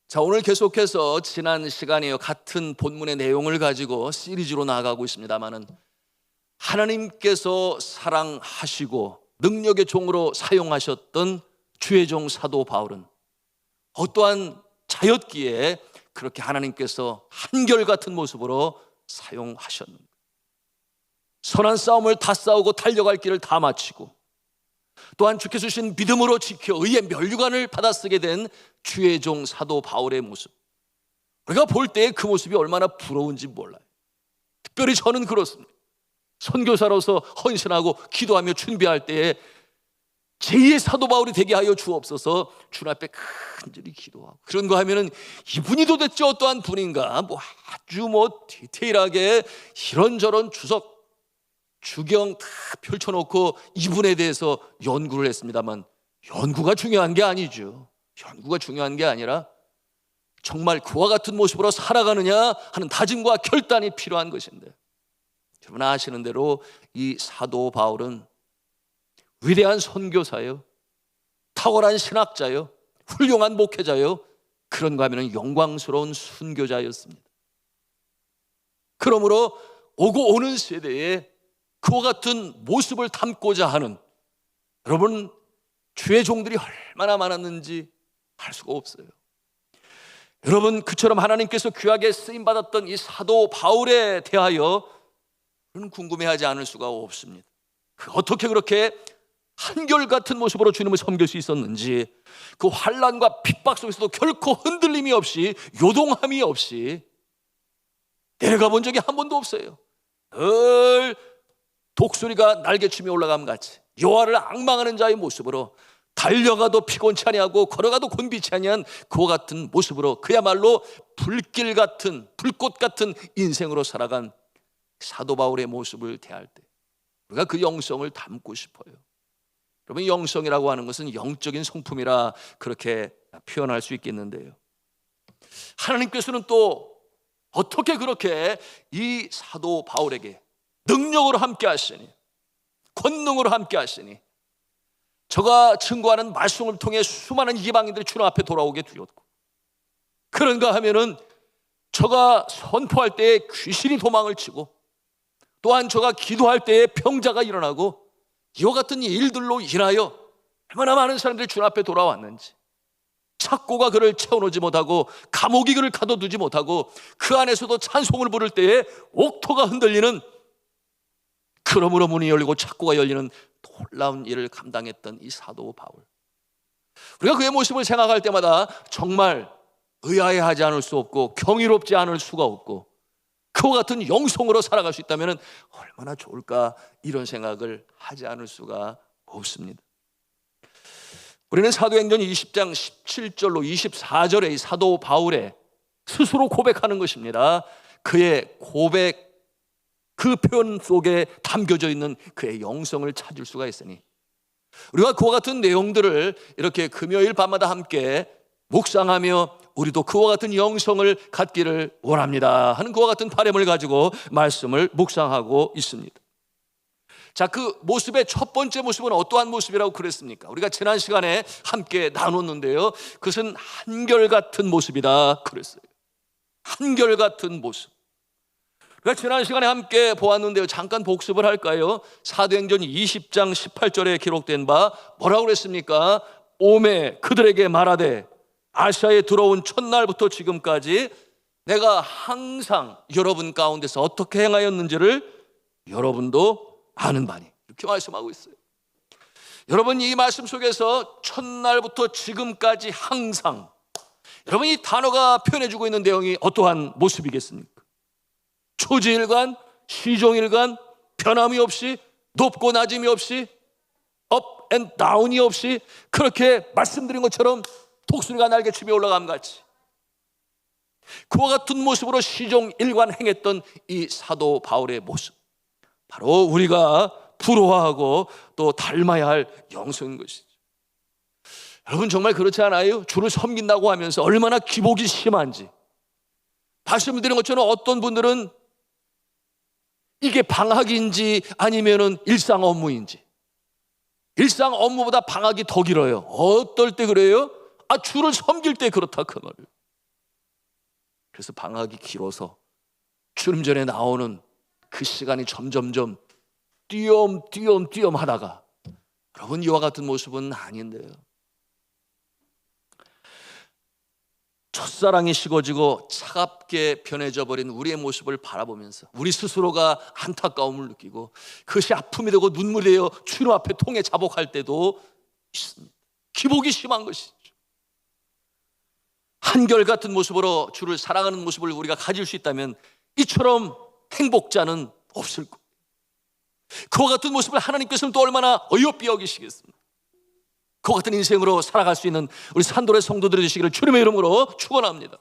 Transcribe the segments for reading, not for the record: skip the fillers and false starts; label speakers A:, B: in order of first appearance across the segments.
A: 자, 오늘 계속해서 지난 시간에 같은 본문의 내용을 가지고 시리즈로 나아가고 있습니다마는, 하나님께서 사랑하시고 능력의 종으로 사용하셨던 주의 종 사도 바울은 어떠한 자였기에 그렇게 하나님께서 한결같은 모습으로 사용하셨는가? 선한 싸움을 다 싸우고 달려갈 길을 다 마치고, 또한 주께서 주신 믿음으로 지켜 의의 면류관을 받아 쓰게 된 주의 종 사도 바울의 모습, 우리가 볼 때 그 모습이 얼마나 부러운지 몰라요. 특별히 저는 그렇습니다. 선교사로서 헌신하고 기도하며 준비할 때에 제2의 사도 바울이 되게 하여 주옵소서 주님 앞에 간절히 기도하고, 그런 거 하면은 이분이 도대체 어떠한 분인가, 아주 디테일하게 이런저런 주경 다 펼쳐놓고 이분에 대해서 연구를 했습니다만, 연구가 중요한 게 아니죠. 연구가 중요한 게 아니라 정말 그와 같은 모습으로 살아가느냐 하는 다짐과 결단이 필요한 것인데, 여러분 아시는 대로 이 사도 바울은 위대한 선교사요, 탁월한 신학자요, 훌륭한 목회자요, 그런가 하면 영광스러운 순교자였습니다. 그러므로 오고 오는 세대에 그와 같은 모습을 담고자 하는, 여러분 주의 종들이 얼마나 많았는지 알 수가 없어요. 여러분, 그처럼 하나님께서 귀하게 쓰임받았던 이 사도 바울에 대하여 그런 궁금해하지 않을 수가 없습니다. 어떻게 그렇게 한결같은 모습으로 주님을 섬길 수 있었는지, 그 환난과 핍박 속에서도 결코 흔들림이 없이, 요동함이 없이 내려가 본 적이 한 번도 없어요. 늘 독수리가 날개춤이 올라감 같이 여호와를 앙망하는 자의 모습으로, 달려가도 피곤치 아니하고 걸어가도 곤비치 아니한 그와 같은 모습으로, 그야말로 불길 같은, 불꽃 같은 인생으로 살아간 사도 바울의 모습을 대할 때 우리가 그 영성을 담고 싶어요. 여러분, 영성이라고 하는 것은 영적인 성품이라 그렇게 표현할 수 있겠는데요, 하나님께서는 또 어떻게 그렇게 이 사도 바울에게 능력으로 함께 하시니, 권능으로 함께 하시니, 저가 증거하는 말씀을 통해 수많은 이방인들이 주님 앞에 돌아오게 되었고, 그런가 하면은 저가 선포할 때에 귀신이 도망을 치고, 또한 저가 기도할 때에 병자가 일어나고, 이와 같은 일들로 인하여 얼마나 많은 사람들이 주님 앞에 돌아왔는지, 착고가 그를 채워놓지 못하고 감옥이 그를 가둬두지 못하고, 그 안에서도 찬송을 부를 때에 옥토가 흔들리는, 그러므로 문이 열리고 착고가 열리는 놀라운 일을 감당했던 이 사도 바울, 우리가 그의 모습을 생각할 때마다 정말 의아해하지 않을 수 없고 경이롭지 않을 수가 없고, 그와 같은 영성으로 살아갈 수 있다면 얼마나 좋을까, 이런 생각을 하지 않을 수가 없습니다. 우리는 사도행전 20장 17절로 24절의 이 사도 바울의 스스로 고백하는 것입니다. 그의 고백, 그 표현 속에 담겨져 있는 그의 영성을 찾을 수가 있으니, 우리가 그와 같은 내용들을 이렇게 금요일 밤마다 함께 묵상하며 우리도 그와 같은 영성을 갖기를 원합니다 하는 그와 같은 바람을 가지고 말씀을 묵상하고 있습니다. 자, 그 모습의 첫 번째 모습은 어떠한 모습이라고 그랬습니까? 우리가 지난 시간에 함께 나눴는데요, 그것은 한결같은 모습이다 그랬어요. 한결같은 모습. 그러니까 지난 시간에 함께 보았는데요, 잠깐 복습을 할까요? 사도행전 20장 18절에 기록된 바 뭐라고 그랬습니까? 오매 그들에게 말하되 아시아에 들어온 첫날부터 지금까지 내가 항상 여러분 가운데서 어떻게 행하였는지를 여러분도 아는 바니, 이렇게 말씀하고 있어요. 여러분, 이 말씀 속에서 첫날부터 지금까지 항상, 여러분 이 단어가 표현해주고 있는 내용이 어떠한 모습이겠습니까? 초지일관, 시종일관, 변함이 없이, 높고 낮음이 없이, 업 앤 다운이 없이, 그렇게 말씀드린 것처럼 독수리가 날개춤이 올라감 같이 그와 같은 모습으로 시종일관 행했던 이 사도 바울의 모습, 바로 우리가 부러워하고 또 닮아야 할 영성인 것이죠. 여러분 정말 그렇지 않아요? 주를 섬긴다고 하면서 얼마나 기복이 심한지. 말씀드린 것처럼 어떤 분들은 이게 방학인지 아니면은 일상 업무인지. 일상 업무보다 방학이 더 길어요. 어떨 때 그래요? 주를 섬길 때 그렇다 그 말이에요. 그래서 방학이 길어서 주름 전에 나오는 그 시간이 점점점 띄엄띄엄 하다가, 여러분 이와 같은 모습은 아닌데요. 첫사랑이 식어지고 차갑게 변해져 버린 우리의 모습을 바라보면서 우리 스스로가 안타까움을 느끼고 그것이 아픔이 되고 눈물이 되어 주님 앞에 통해 자복할 때도 있습니다. 기복이 심한 것이죠. 한결같은 모습으로 주를 사랑하는 모습을 우리가 가질 수 있다면 이처럼 행복자는 없을 거예요. 그와 같은 모습을 하나님께서는 또 얼마나 어여삐 여기시겠습니까? 그와 같은 인생으로 살아갈 수 있는 우리 산돌의 성도들이 되시기를 주님의 이름으로 축원합니다.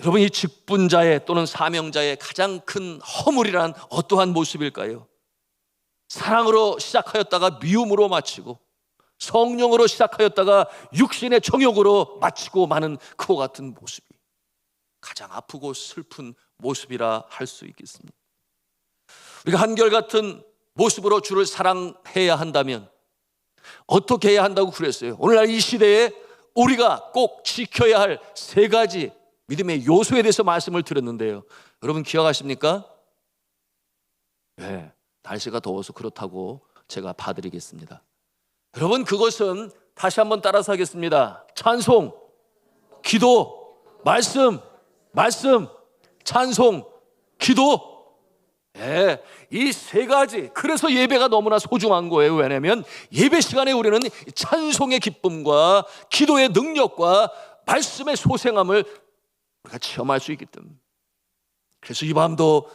A: 여러분, 이 직분자의 또는 사명자의 가장 큰 허물이란 어떠한 모습일까요? 사랑으로 시작하였다가 미움으로 마치고, 성령으로 시작하였다가 육신의 정욕으로 마치고 마는 그와 같은 모습이 가장 아프고 슬픈 모습이라 할 수 있겠습니다. 우리가 한결같은 모습으로 주를 사랑해야 한다면 어떻게 해야 한다고 그랬어요? 오늘날 이 시대에 우리가 꼭 지켜야 할 세 가지 믿음의 요소에 대해서 말씀을 드렸는데요. 여러분 기억하십니까? 네, 날씨가 더워서 그렇다고 제가 봐드리겠습니다. 여러분, 그것은 다시 한번 따라서 하겠습니다. 찬송, 기도, 말씀, 찬송, 기도. 네, 이 세 가지. 그래서 예배가 너무나 소중한 거예요. 왜냐하면 예배 시간에 우리는 찬송의 기쁨과 기도의 능력과 말씀의 소생함을 우리가 체험할 수 있기 때문에, 그래서 이 밤도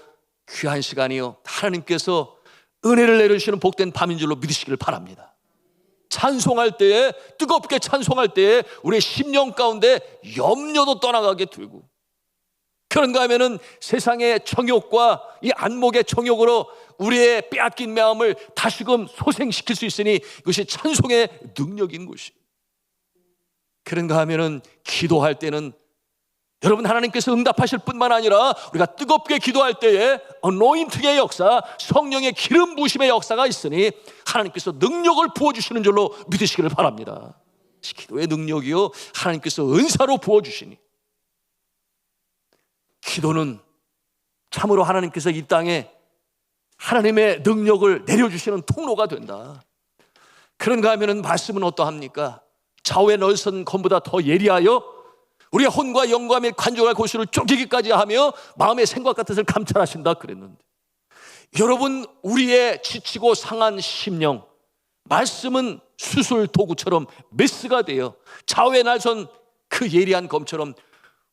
A: 귀한 시간이요, 하나님께서 은혜를 내려주시는 복된 밤인 줄로 믿으시기를 바랍니다. 찬송할 때에, 뜨겁게 찬송할 때에 우리의 심령 가운데 염려도 떠나가게 되고, 그런가 하면은 세상의 정욕과 이 안목의 정욕으로 우리의 빼앗긴 마음을 다시금 소생시킬 수 있으니 이것이 찬송의 능력인 것이. 그런가 하면은 기도할 때는 여러분, 하나님께서 응답하실 뿐만 아니라 우리가 뜨겁게 기도할 때에 어노인팅의 역사, 성령의 기름 부으심의 역사가 있으니 하나님께서 능력을 부어주시는 줄로 믿으시기를 바랍니다. 기도의 능력이요, 하나님께서 은사로 부어주시니, 기도는 참으로 하나님께서 이 땅에 하나님의 능력을 내려주시는 통로가 된다. 그런가 하면은 말씀은 어떠합니까? 좌우의 넓은 검보다 더 예리하여 우리의 혼과 영과 및 관절과 골수를 쪼개기까지 하며 마음의 생각 같은 것을 감찰하신다 그랬는데, 여러분, 우리의 지치고 상한 심령, 말씀은 수술 도구처럼 메스가 되어 좌우의 날선 그 예리한 검처럼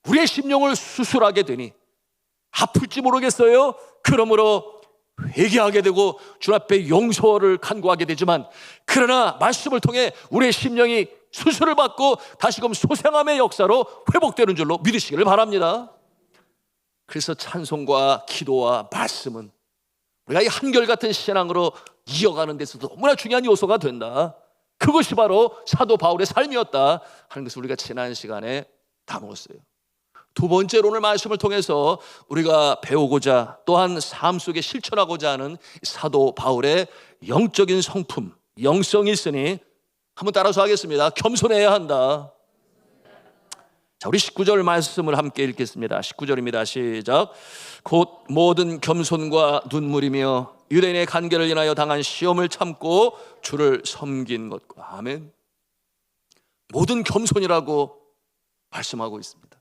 A: 우리의 심령을 수술하게 되니 아플지 모르겠어요. 그러므로 회개하게 되고 주 앞에 용서를 간구하게 되지만, 그러나 말씀을 통해 우리의 심령이 수술을 받고 다시금 소생함의 역사로 회복되는 줄로 믿으시기를 바랍니다. 그래서 찬송과 기도와 말씀은 우리가 이 한결같은 신앙으로 이어가는 데서도 너무나 중요한 요소가 된다. 그것이 바로 사도 바울의 삶이었다 하는 것을 우리가 지난 시간에 다루었어요. 두 번째로 오늘 말씀을 통해서 우리가 배우고자, 또한 삶 속에 실천하고자 하는 사도 바울의 영적인 성품, 영성이 있으니 한번 따라서 하겠습니다. 겸손해야 한다. 자, 우리 19절 말씀을 함께 읽겠습니다. 19절입니다. 시작. 곧 모든 겸손과 눈물이며 유대인의 간계를 인하여 당한 시험을 참고 주를 섬긴 것과. 아멘. 모든 겸손이라고 말씀하고 있습니다.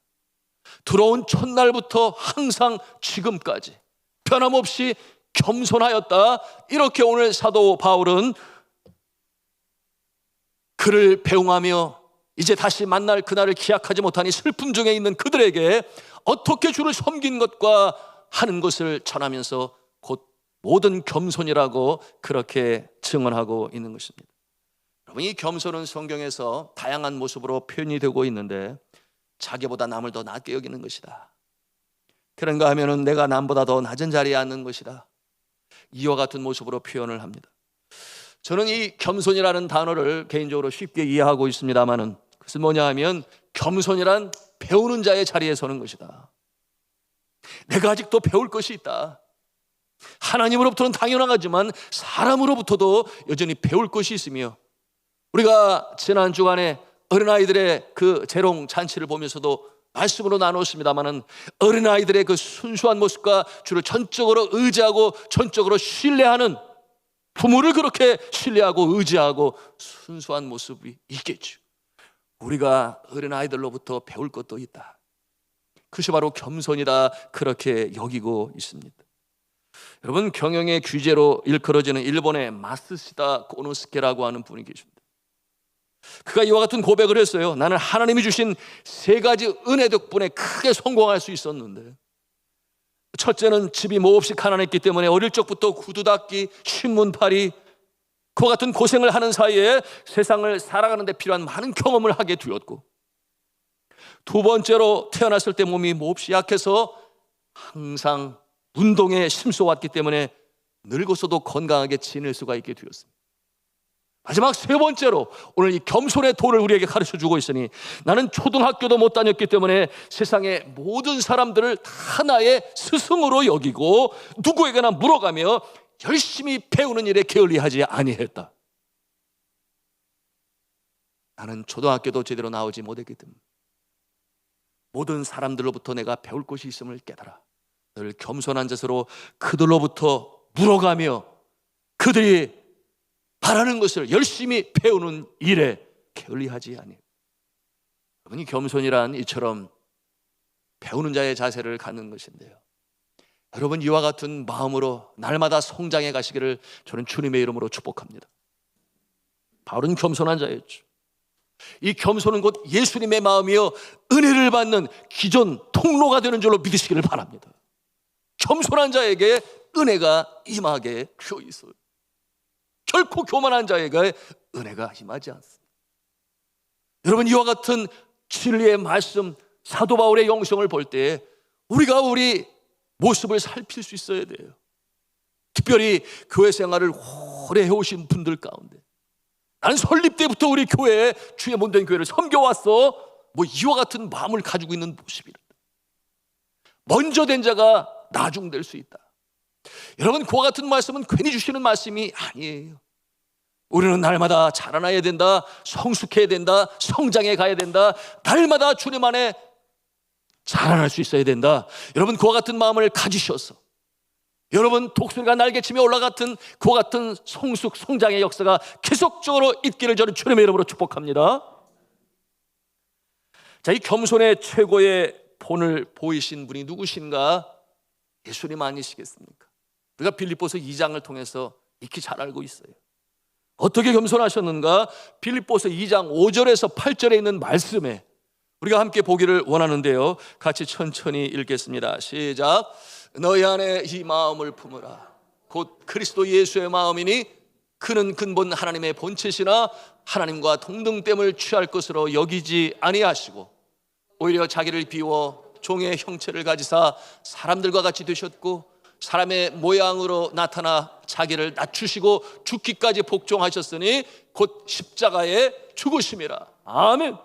A: 들어온 첫날부터 항상 지금까지 변함없이 겸손하였다. 이렇게 오늘 사도 바울은 그를 배웅하며 이제 다시 만날 그날을 기약하지 못하니 슬픔 중에 있는 그들에게 어떻게 주를 섬긴 것과 하는 것을 전하면서 곧 모든 겸손이라고 그렇게 증언하고 있는 것입니다. 여러분, 이 겸손은 성경에서 다양한 모습으로 표현이 되고 있는데, 자기보다 남을 더 낮게 여기는 것이다. 그런가 하면은 내가 남보다 더 낮은 자리에 앉는 것이다. 이와 같은 모습으로 표현을 합니다. 저는 이 겸손이라는 단어를 개인적으로 쉽게 이해하고 있습니다만은, 그것은 뭐냐 하면 겸손이란 배우는 자의 자리에 서는 것이다. 내가 아직도 배울 것이 있다. 하나님으로부터는 당연하지만 사람으로부터도 여전히 배울 것이 있으며, 우리가 지난 주간에 어린아이들의 그 재롱 잔치를 보면서도 말씀으로 나눴습니다마는, 어린아이들의 그 순수한 모습과 주를 전적으로 의지하고 전적으로 신뢰하는, 부모를 그렇게 신뢰하고 의지하고 순수한 모습이 있겠죠. 우리가 어린아이들로부터 배울 것도 있다. 그것이 바로 겸손이다, 그렇게 여기고 있습니다. 여러분, 경영의 규제로 일컬어지는 일본의 마쓰시다 고노스케라고 하는 분이 계십니다. 그가 이와 같은 고백을 했어요. 나는 하나님이 주신 세 가지 은혜 덕분에 크게 성공할 수 있었는데, 첫째는 집이 몹시 가난했기 때문에 어릴 적부터 구두 닦기, 신문팔이, 그와 같은 고생을 하는 사이에 세상을 살아가는 데 필요한 많은 경험을 하게 되었고, 두 번째로 태어났을 때 몸이 몹시 약해서 항상 운동에 심써왔기 때문에 늙어서도 건강하게 지낼 수가 있게 되었습니다. 마지막 세 번째로 오늘 이 겸손의 도를 우리에게 가르쳐주고 있으니, 나는 초등학교도 못 다녔기 때문에 세상의 모든 사람들을 다 나의 스승으로 여기고 누구에게나 물어가며 열심히 배우는 일에 게을리하지 아니했다. 나는 초등학교도 제대로 나오지 못했기 때문에 모든 사람들로부터 내가 배울 것이 있음을 깨달아 늘 겸손한 자세로 그들로부터 물어가며 그들이 바라는 것을 열심히 배우는 일에 게을리하지 아니에요. 여러분이 겸손이란 이처럼 배우는 자의 자세를 갖는 것인데요, 여러분 이와 같은 마음으로 날마다 성장해 가시기를 저는 주님의 이름으로 축복합니다. 바울은 겸손한 자였죠. 이 겸손은 곧 예수님의 마음이요 은혜를 받는 기존 통로가 되는 줄로 믿으시기를 바랍니다. 겸손한 자에게 은혜가 임하게 되어 있어요. 결코 교만한 자에게 은혜가 임하지 않습니다. 여러분, 이와 같은 진리의 말씀, 사도 바울의 영성을 볼 때 우리가 우리 모습을 살필 수 있어야 돼요. 특별히 교회 생활을 오래 해오신 분들 가운데, 나는 설립 때부터 우리 교회에 주의 몸된 교회를 섬겨왔어, 이와 같은 마음을 가지고 있는 모습이다. 먼저 된 자가 나중될 수 있다. 여러분, 그와 같은 말씀은 괜히 주시는 말씀이 아니에요. 우리는 날마다 자라나야 된다, 성숙해야 된다, 성장해 가야 된다, 날마다 주님 안에 자라날 수 있어야 된다. 여러분, 그와 같은 마음을 가지셔서 여러분 독수리가 날개치며 올라갔던 그와 같은 성숙 성장의 역사가 계속적으로 있기를 저는 주님의 이름으로 축복합니다. 자, 이 겸손의 최고의 본을 보이신 분이 누구신가? 예수님 아니시겠습니까? 우리가 빌립보서 2장을 통해서 익히 잘 알고 있어요. 어떻게 겸손하셨는가? 빌립보서 2장 5절에서 8절에 있는 말씀에 우리가 함께 보기를 원하는데요, 같이 천천히 읽겠습니다. 시작. 너희 안에 이 마음을 품으라. 곧 그리스도 예수의 마음이니 그는 근본 하나님의 본체시나 하나님과 동등됨을 취할 것으로 여기지 아니하시고 오히려 자기를 비워 종의 형체를 가지사 사람들과 같이 되셨고 사람의 모양으로 나타나 자기를 낮추시고 죽기까지 복종하셨으니 곧 십자가에 죽으심이라. 아멘.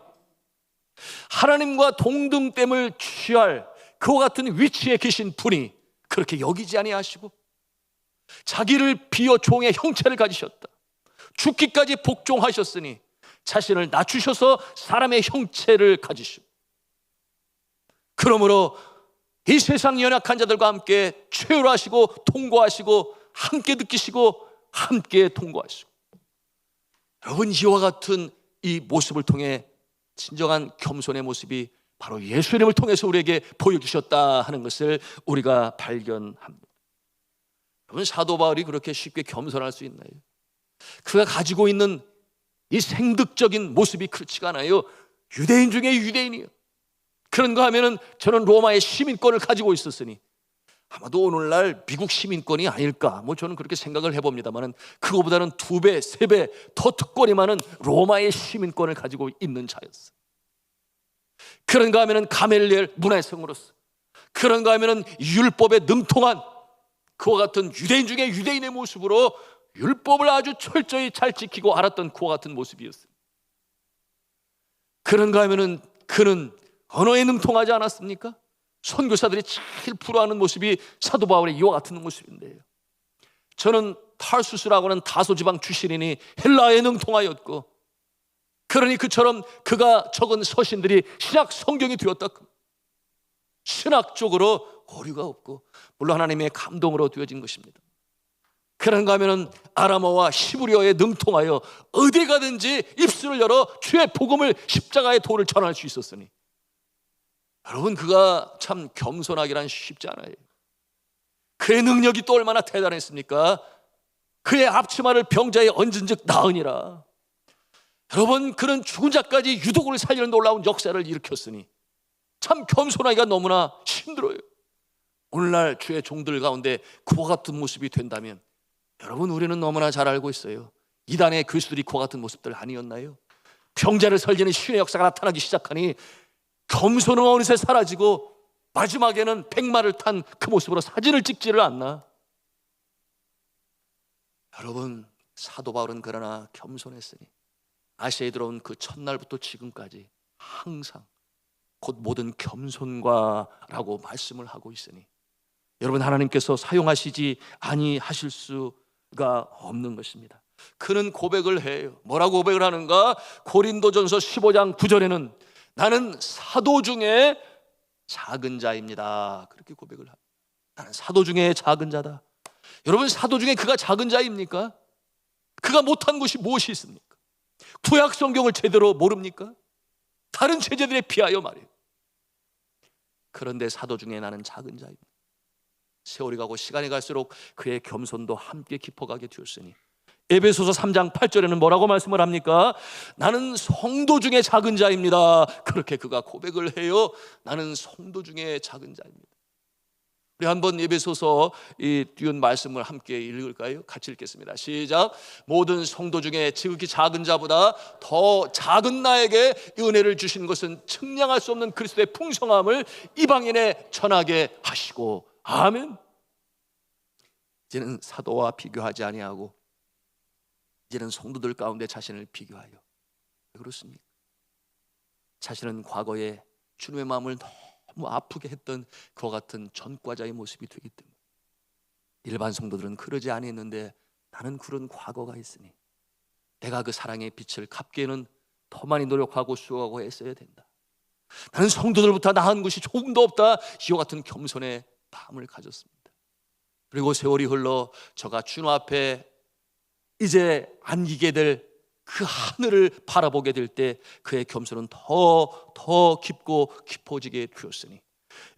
A: 하나님과 동등됨을 취할 그와 같은 위치에 계신 분이 그렇게 여기지 아니하시고 자기를 비어 종의 형체를 가지셨다. 죽기까지 복종하셨으니 자신을 낮추셔서 사람의 형체를 가지시고, 그러므로 이 세상 연약한 자들과 함께 최후하시고 통고하시고 함께 느끼시고 함께 통고하시고, 여러분 이와 같은 이 모습을 통해 진정한 겸손의 모습이 바로 예수님을 통해서 우리에게 보여주셨다 하는 것을 우리가 발견합니다. 여러분, 사도 바울이 그렇게 쉽게 겸손할 수 있나요? 그가 가지고 있는 이 생득적인 모습이 그렇지가 않아요. 유대인 중에 유대인이요. 그런가 하면은 저는 로마의 시민권을 가지고 있었으니 아마도 오늘날 미국 시민권이 아닐까, 저는 그렇게 생각을 해봅니다만은 그거보다는 2배, 3배 더 특권이 많은 로마의 시민권을 가지고 있는 자였어. 그런가 하면은 가멜리엘 문화성으로서, 그런가 하면은 율법에 능통한 그와 같은 유대인 중에 유대인의 모습으로 율법을 아주 철저히 잘 지키고 알았던 그와 같은 모습이었어요. 그런가 하면은 그는 언어에 능통하지 않았습니까? 선교사들이 제일 부러워하는 모습이 사도 바울의 이와 같은 모습인데요. 저는 타르수스라고 하는 다소 지방 출신이니 헬라에 능통하였고, 그러니 그처럼 그가 적은 서신들이 신약 성경이 되었다. 신학적으로 오류가 없고 물론 하나님의 감동으로 되어진 것입니다. 그런가 하면 아람어와 히브리어에 능통하여 어디 가든지 입술을 열어 주의 복음을, 십자가의 도를 전할 수 있었으니, 여러분, 그가 참 겸손하기란 쉽지 않아요. 그의 능력이 또 얼마나 대단했습니까? 그의 앞치마를 병자에 얹은 즉 나으니라. 여러분, 그는 죽은 자까지 유독을 살리는 놀라운 역사를 일으켰으니 참 겸손하기가 너무나 힘들어요. 오늘날 주의 종들 가운데 그와 같은 모습이 된다면, 여러분, 우리는 너무나 잘 알고 있어요. 이단의 교수들이 그와 같은 모습들 아니었나요? 병자를 살리는 신의 역사가 나타나기 시작하니 겸손은 어느새 사라지고 마지막에는 백마를 탄 그 모습으로 사진을 찍지를 않나. 여러분, 사도 바울은 그러나 겸손했으니 아시아에 들어온 그 첫날부터 지금까지 항상 곧 모든 겸손과라고 말씀을 하고 있으니, 여러분, 하나님께서 사용하시지 아니하실 수가 없는 것입니다. 그는 고백을 해요. 뭐라고 고백을 하는가? 고린도전서 15장 9절에는 나는 사도 중에 작은 자입니다, 그렇게 고백을 합니다. 나는 사도 중에 작은 자다. 여러분, 사도 중에 그가 작은 자입니까? 그가 못한 것이 무엇이 있습니까? 구약 성경을 제대로 모릅니까? 다른 제자들에 비하여 말이에요. 그런데 사도 중에 나는 작은 자입니다. 세월이 가고 시간이 갈수록 그의 겸손도 함께 깊어가게 되었으니 에베소서 3장 8절에는 뭐라고 말씀을 합니까? 나는 성도 중에 작은 자입니다, 그렇게 그가 고백을 해요. 나는 성도 중에 작은 자입니다. 우리 한번 에베소서 이 띄운 말씀을 함께 읽을까요? 같이 읽겠습니다. 시작. 모든 성도 중에 지극히 작은 자보다 더 작은 나에게 은혜를 주신 것은 측량할 수 없는 그리스도의 풍성함을 이방인에 전하게 하시고. 아멘. 이제는 사도와 비교하지 아니하고 이제는 성도들 가운데 자신을 비교하여, 왜 그렇습니까? 자신은 과거에 주님의 마음을 너무 아프게 했던 그와 같은 전과자의 모습이 되기 때문에, 일반 성도들은 그러지 아니했는데 나는 그런 과거가 있으니 내가 그 사랑의 빛을 갚기에는 더 많이 노력하고 수고하고 애써야 된다. 나는 성도들보다 나은 것이 조금도 없다. 이와 같은 겸손의 마음을 가졌습니다. 그리고 세월이 흘러 저가 주님 앞에 이제 안기게 될 그 하늘을 바라보게 될 때 그의 겸손은 더 깊고 깊어지게 되었으니,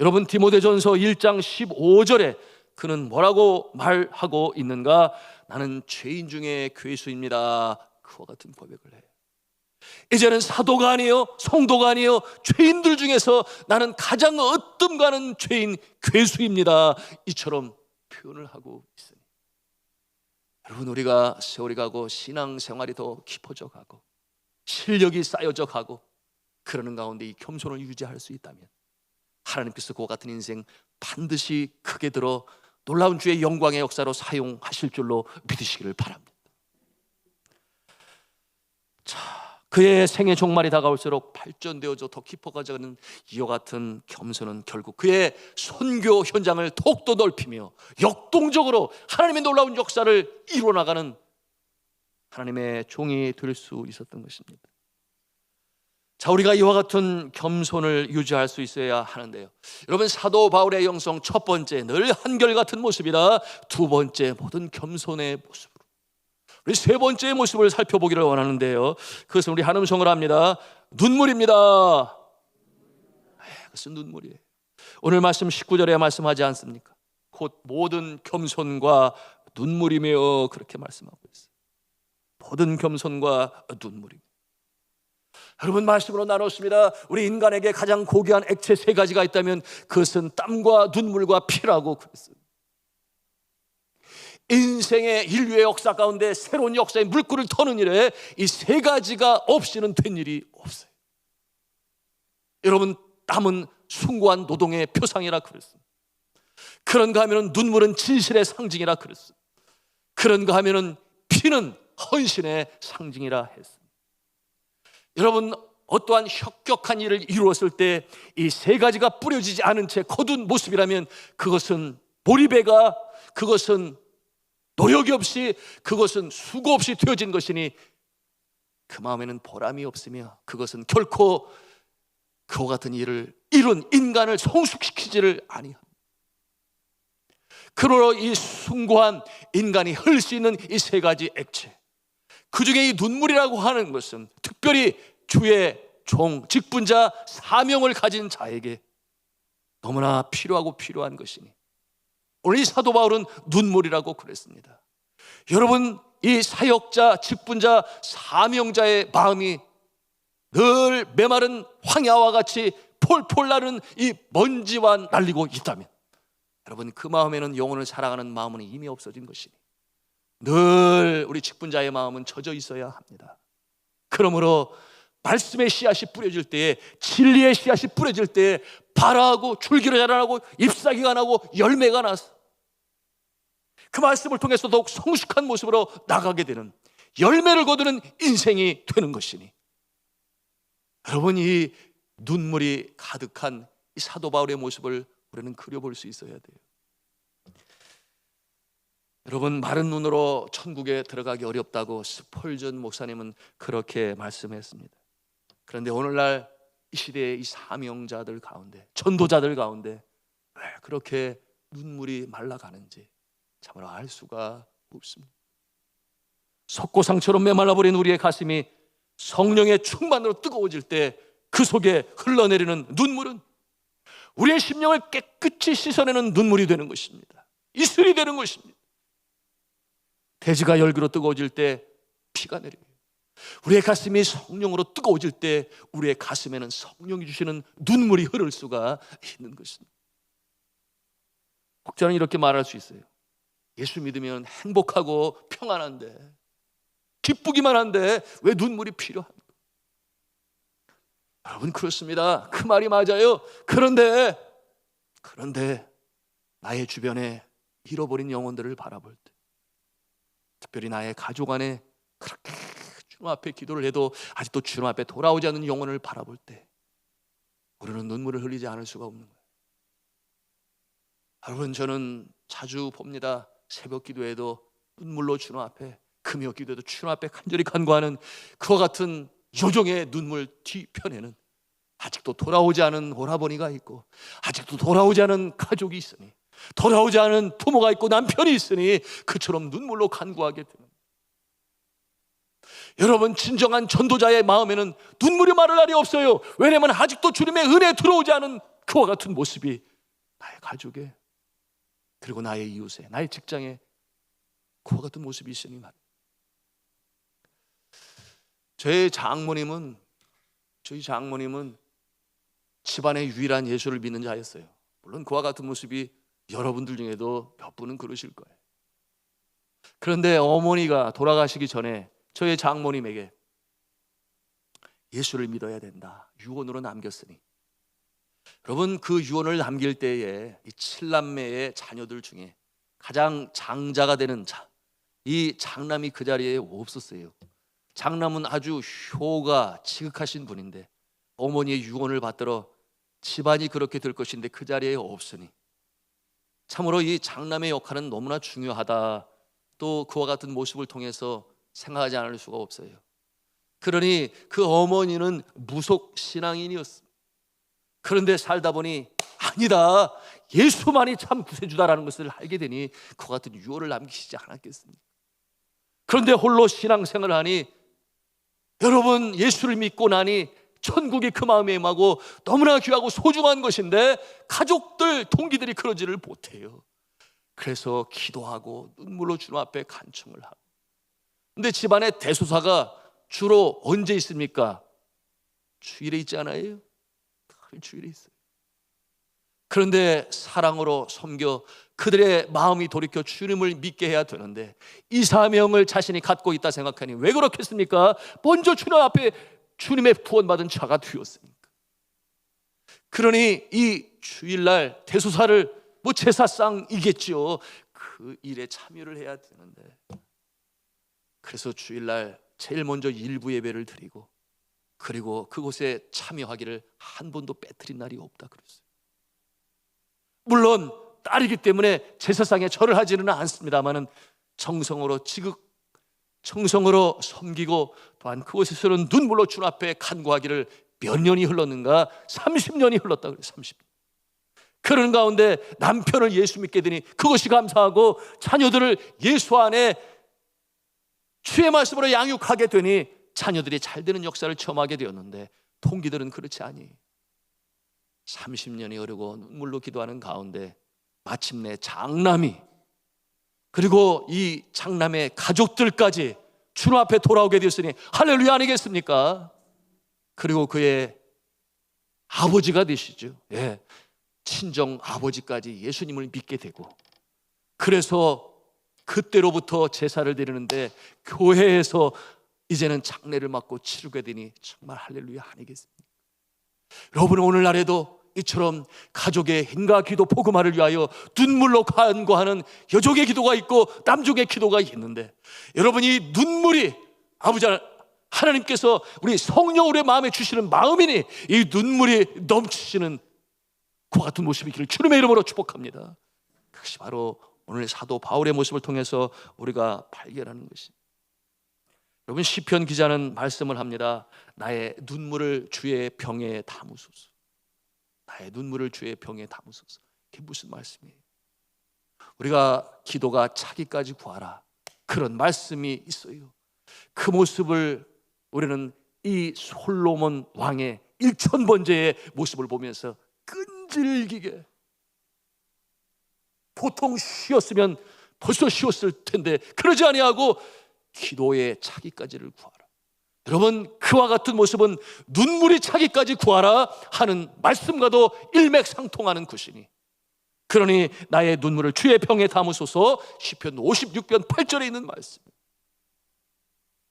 A: 여러분, 디모데전서 1장 15절에 그는 뭐라고 말하고 있는가? 나는 죄인 중에 괴수입니다, 그와 같은 고백을 해요. 이제는 사도가 아니에요, 성도가 아니에요, 죄인들 중에서 나는 가장 으뜸가는 죄인, 괴수입니다, 이처럼 표현을 하고 있으니, 여러분, 우리가 세월이 가고 신앙생활이 더 깊어져 가고 실력이 쌓여져 가고 그러는 가운데 이 겸손을 유지할 수 있다면 하나님께서 그와 같은 인생 반드시 크게 들어 놀라운 주의 영광의 역사로 사용하실 줄로 믿으시기를 바랍니다. 자, 그의 생의 종말이 다가올수록 발전되어져 더 깊어가자는 이와 같은 겸손은 결국 그의 선교 현장을 더욱더 넓히며 역동적으로 하나님의 놀라운 역사를 이루어나가는 하나님의 종이 될 수 있었던 것입니다. 자, 우리가 이와 같은 겸손을 유지할 수 있어야 하는데요, 여러분, 사도 바울의 영성 첫 번째, 늘 한결같은 모습이다. 두 번째, 모든 겸손의 모습. 우리 세 번째 모습을 살펴보기를 원하는데요, 그것은 우리 한음성을 합니다. 눈물입니다. 그것은 눈물이에요. 오늘 말씀 19절에 말씀하지 않습니까? 곧 모든 겸손과 눈물이며, 그렇게 말씀하고 있어요. 모든 겸손과 눈물입니다. 여러분, 말씀으로 나눴습니다. 우리 인간에게 가장 고귀한 액체 세 가지가 있다면 그것은 땀과 눈물과 피라고 그랬어요. 인생의 인류의 역사 가운데 새로운 역사의 물꼬를 터는 일에 이 세 가지가 없이는 된 일이 없어요. 여러분, 땀은 숭고한 노동의 표상이라 그랬습니다. 그런가 하면 눈물은 진실의 상징이라 그랬습니다. 그런가 하면 피는 헌신의 상징이라 했습니다. 여러분, 어떠한 혁격한 일을 이루었을 때 이 세 가지가 뿌려지지 않은 채 거둔 모습이라면 그것은 몰입해가, 그것은 노력이 없이, 그것은 수고 없이 되어진 것이니 그 마음에는 보람이 없으며 그것은 결코 그와 같은 일을 이룬 인간을 성숙시키지를 아니합니다. 그러므로 이 숭고한 인간이 흘릴 수 있는 이 세 가지 액체, 그 중에 이 눈물이라고 하는 것은 특별히 주의 종, 직분자, 사명을 가진 자에게 너무나 필요하고 필요한 것이니 오늘 이 사도 바울은 눈물이라고 그랬습니다. 여러분, 이 사역자, 직분자, 사명자의 마음이 늘 메마른 황야와 같이 폴폴 나는 이 먼지와 날리고 있다면 여러분, 그 마음에는 영혼을 사랑하는 마음은 이미 없어진 것이니 늘 우리 직분자의 마음은 젖어 있어야 합니다. 그러므로 말씀의 씨앗이 뿌려질 때에, 진리의 씨앗이 뿌려질 때에 발하고 줄기를 자라나고 잎사귀가 나고 열매가 나서 그 말씀을 통해서 더욱 성숙한 모습으로 나가게 되는, 열매를 거두는 인생이 되는 것이니 여러분, 이 눈물이 가득한 이 사도 바울의 모습을 우리는 그려볼 수 있어야 돼요. 여러분, 마른 눈으로 천국에 들어가기 어렵다고 스펄전 목사님은 그렇게 말씀했습니다. 그런데 오늘날 이 시대의 이 사명자들 가운데, 전도자들 가운데 왜 그렇게 눈물이 말라가는지 참으로 알 수가 없습니다. 석고상처럼 메말라버린 우리의 가슴이 성령의 충만으로 뜨거워질 때 그 속에 흘러내리는 눈물은 우리의 심령을 깨끗이 씻어내는 눈물이 되는 것입니다. 이슬이 되는 것입니다. 대지가 열기로 뜨거워질 때 피가 내려요. 우리의 가슴이 성령으로 뜨거워질 때 우리의 가슴에는 성령이 주시는 눈물이 흐를 수가 있는 것입니다. 혹자는 이렇게 말할 수 있어요. 예수 믿으면 행복하고 평안한데, 기쁘기만 한데 왜 눈물이 필요한가? 여러분, 그렇습니다. 그 말이 맞아요. 그런데 나의 주변에 잃어버린 영혼들을 바라볼 때, 특별히 나의 가족 안에 그렇게 주님 앞에 기도를 해도 아직도 주님 앞에 돌아오지 않는 영혼을 바라볼 때 우리는 눈물을 흘리지 않을 수가 없는 거예요. 여러분, 저는 자주 봅니다. 새벽 기도에도 눈물로 주님 앞에, 금요 기도에도 주님 앞에 간절히 간구하는 그와 같은 요정의 눈물 뒤편에는 아직도 돌아오지 않은 오라버니가 있고, 아직도 돌아오지 않은 가족이 있으니, 돌아오지 않은 부모가 있고 남편이 있으니 그처럼 눈물로 간구하게 되는, 여러분, 진정한 전도자의 마음에는 눈물이 마를 날이 없어요. 왜냐하면 아직도 주님의 은혜에 들어오지 않은 그와 같은 모습이 나의 가족에, 그리고 나의 이웃에, 나의 직장에 그와 같은 모습이 있으니 말이에요. 저희 장모님은 집안의 유일한 예수를 믿는 자였어요. 물론 그와 같은 모습이 여러분들 중에도 몇 분은 그러실 거예요. 그런데 어머니가 돌아가시기 전에 저희 장모님에게 예수를 믿어야 된다, 유언으로 남겼으니, 여러분, 그 유언을 남길 때에 이 7남매의 자녀들 중에 가장 장자가 되는 자, 이 장남이 그 자리에 없었어요. 장남은 아주 효가 지극하신 분인데 어머니의 유언을 받들어 집안이 그렇게 될 것인데 그 자리에 없으니 참으로 이 장남의 역할은 너무나 중요하다, 또 그와 같은 모습을 통해서 생각하지 않을 수가 없어요. 그러니 그 어머니는 무속 신앙인이었습니다. 그런데 살다 보니 아니다, 예수만이 참 구세주다라는 것을 알게 되니 그와 같은 유언을 남기시지 않았겠습니까? 그런데 홀로 신앙생활을 하니, 여러분, 예수를 믿고 나니 천국이 그 마음에 임하고 너무나 귀하고 소중한 것인데 가족들, 동기들이 그러지를 못해요. 그래서 기도하고 눈물로 주님 앞에 간청을 하고. 근데 집안에 대소사가 주로 언제 있습니까? 주일에 있지 않아요? 늘 주일에 있어요. 그런데 사랑으로 섬겨 그들의 마음이 돌이켜 주님을 믿게 해야 되는데 이 사명을 자신이 갖고 있다 생각하니 왜 그렇겠습니까? 먼저 주님 앞에 주님의 구원받은 자가 되었으니까. 그러니 이 주일날 대소사를 제사상이겠죠. 그 일에 참여를 해야 되는데, 그래서 주일날 제일 먼저 일부 예배를 드리고 그리고 그곳에 참여하기를 한 번도 빼뜨린 날이 없다 그랬어요. 물론 딸이기 때문에 제사상에 절을 하지는 않습니다만은 정성으로 정성으로 섬기고, 또한 그곳에서는 눈물로 주님 앞에 간구하기를 몇 년이 흘렀는가? 30년이 흘렀다 그래요. 30년. 그런 가운데 남편을 예수 믿게 되니 그것이 감사하고, 자녀들을 예수 안에 주의 말씀으로 양육하게 되니 자녀들이 잘 되는 역사를 체험하게 되었는데, 동기들은 그렇지 아니. 30년이 흐르고 눈물로 기도하는 가운데 마침내 장남이, 그리고 이 장남의 가족들까지 주님 앞에 돌아오게 되었으니 할렐루야 아니겠습니까? 그리고 그의 아버지가 되시죠. 예, 친정 아버지까지 예수님을 믿게 되고, 그래서 그때로부터 제사를 드리는데 교회에서 이제는 장례를 맡고 치르게 되니 정말 할렐루야 아니겠습니까? 여러분, 오늘날에도 이처럼 가족의 행가 기도 복음화를 위하여 눈물로 간구하는 여족의 기도가 있고 남족의 기도가 있는데, 여러분, 이 눈물이 아버지 하나님께서 우리 성령으로 마음에 주시는 마음이니 이 눈물이 넘치시는 그와 같은 모습이기를 주님의 이름으로 축복합니다. 그것이 바로 오늘 사도 바울의 모습을 통해서 우리가 발견하는 것입니다. 여러분, 시편 기자는 말씀을 합니다. 나의 눈물을 주의 병에 담으소서. 나의 눈물을 주의 병에 담으소서. 이게 무슨 말씀이에요? 우리가 기도가 차기까지 구하라, 그런 말씀이 있어요. 그 모습을 우리는 이 솔로몬 왕의 1000번째의 모습을 보면서 끈질기게, 보통 쉬었으면 벌써 쉬었을 텐데 그러지 아니하고 기도의 차기까지를 구하라. 여러분, 그와 같은 모습은 눈물이 차기까지 구하라 하는 말씀과도 일맥상통하는 것이니, 그러니 나의 눈물을 주의 병에 담으소서. 시편 56편 8절에 있는 말씀.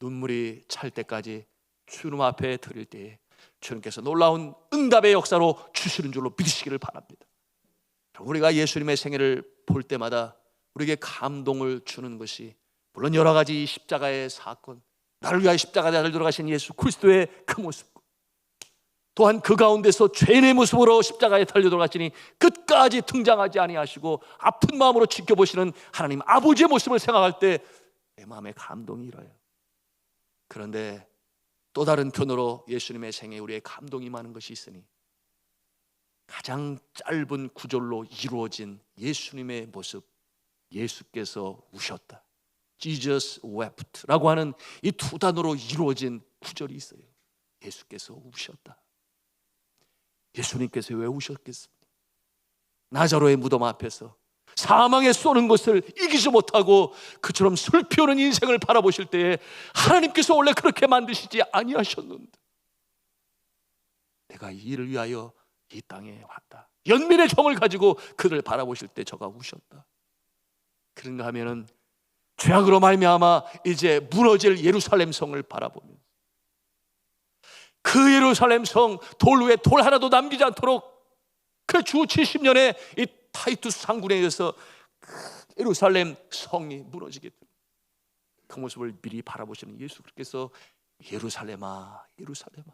A: 눈물이 찰 때까지 주님 앞에 드릴 때에 주님께서 놀라운 응답의 역사로 주시는 줄로 믿으시기를 바랍니다. 우리가 예수님의 생애를 볼 때마다 우리에게 감동을 주는 것이, 물론 여러 가지 십자가의 사건, 나를 위하여 십자가에 달려 돌아가신 예수 그리스도의 그 모습, 또한 그 가운데서 죄인의 모습으로 십자가에 달려 돌아가시니 끝까지 등장하지 아니하시고 아픈 마음으로 지켜보시는 하나님 아버지의 모습을 생각할 때 내 마음에 감동이 일어요. 그런데 또 다른 편으로 예수님의 생애에 우리의 감동이 많은 것이 있으니, 가장 짧은 구절로 이루어진 예수님의 모습, 예수께서 우셨다, Jesus wept 라고 하는 이 두 단어로 이루어진 구절이 있어요. 예수께서 우셨다. 예수님께서 왜 우셨겠습니까? 나자로의 무덤 앞에서 사망에 쏘는 것을 이기지 못하고 그처럼 슬피 오는 인생을 바라보실 때에 하나님께서 원래 그렇게 만드시지 아니하셨는데 내가 이 일을 위하여 이 땅에 왔다, 연민의 정을 가지고 그를 바라보실 때 저가 우셨다. 그런가 하면은 죄악으로 말미암아 이제 무너질 예루살렘 성을 바라보면, 그 예루살렘 성 돌 위에 돌 하나도 남기지 않도록 그 주 70년에 이 타이투스 장군에 의해서 예루살렘 성이 무너지게 됩니다. 그 모습을 미리 바라보시는 예수께서 예루살렘아 예루살렘아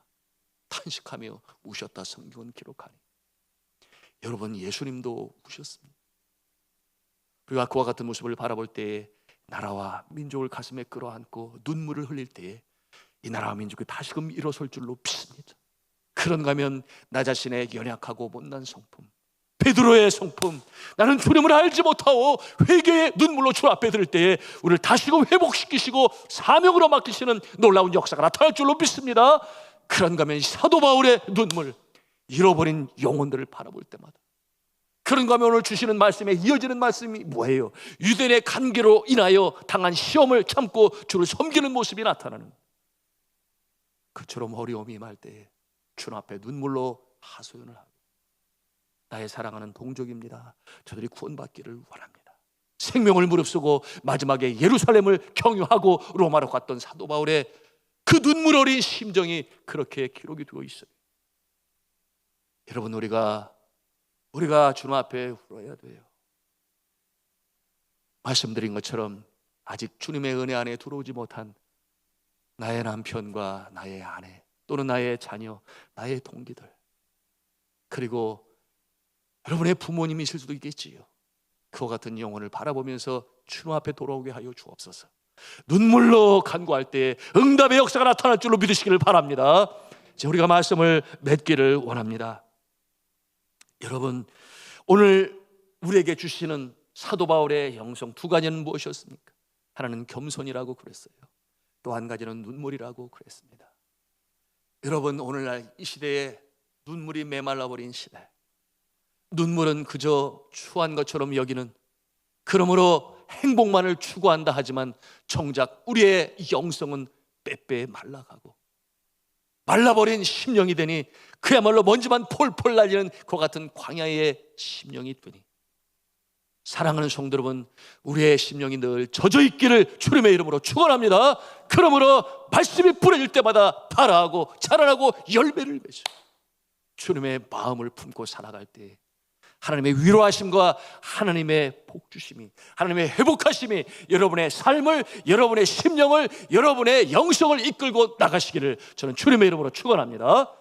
A: 탄식하며 우셨다 성경은 기록하니, 여러분, 예수님도 우셨습니다. 우리가 그와 같은 모습을 바라볼 때에 나라와 민족을 가슴에 끌어안고 눈물을 흘릴 때에 이 나라와 민족이 다시금 일어설 줄로 믿습니다. 그런가 하면 나 자신의 연약하고 못난 성품, 베드로의 성품, 나는 주님을 알지 못하고 회개의 눈물로 주 앞에 들 때에 우리를 다시금 회복시키시고 사명으로 맡기시는 놀라운 역사가 나타날 줄로 믿습니다. 그런가 하면 사도 바울의 눈물, 잃어버린 영혼들을 바라볼 때마다, 그런가 하면 오늘 주시는 말씀에 이어지는 말씀이 뭐예요? 유대인의 관계로 인하여 당한 시험을 참고 주를 섬기는 모습이 나타나는, 그처럼 어려움이 임할 때에 주님 앞에 눈물로 하소연을 하고, 나의 사랑하는 동족입니다, 저들이 구원받기를 원합니다, 생명을 무릅쓰고 마지막에 예루살렘을 경유하고 로마로 갔던 사도 바울의 그 눈물 어린 심정이 그렇게 기록이 되어 있어요. 여러분, 우리가 주님 앞에 울어야 돼요. 말씀드린 것처럼 아직 주님의 은혜 안에 들어오지 못한 나의 남편과 나의 아내, 또는 나의 자녀, 나의 동기들, 그리고 여러분의 부모님이실 수도 있겠지요. 그와 같은 영혼을 바라보면서 주님 앞에 돌아오게 하여 주옵소서. 눈물로 간구할 때 응답의 역사가 나타날 줄로 믿으시기를 바랍니다. 이제 우리가 말씀을 맺기를 원합니다. 여러분, 오늘 우리에게 주시는 사도 바울의 영성 두 가지는 무엇이었습니까? 하나는 겸손이라고 그랬어요. 또 한 가지는 눈물이라고 그랬습니다. 여러분, 오늘날 이 시대에 눈물이 메말라버린 시대, 눈물은 그저 추한 것처럼 여기는, 그러므로 행복만을 추구한다 하지만 정작 우리의 영성은 빼빼 말라가고 말라버린 심령이 되니 그야말로 먼지만 폴폴 날리는 그 같은 광야의 심령이 되니, 사랑하는 성도 여러분, 우리의 심령이 늘 젖어 있기를 주님의 이름으로 축원합니다. 그러므로 말씀이 뿌려질 때마다 발아하고 자라나고 열매를 맺어 주님의 마음을 품고 살아갈 때 하나님의 위로하심과 하나님의 복주심이, 하나님의 회복하심이 여러분의 삶을, 여러분의 심령을, 여러분의 영성을 이끌고 나가시기를 저는 주님의 이름으로 축원합니다.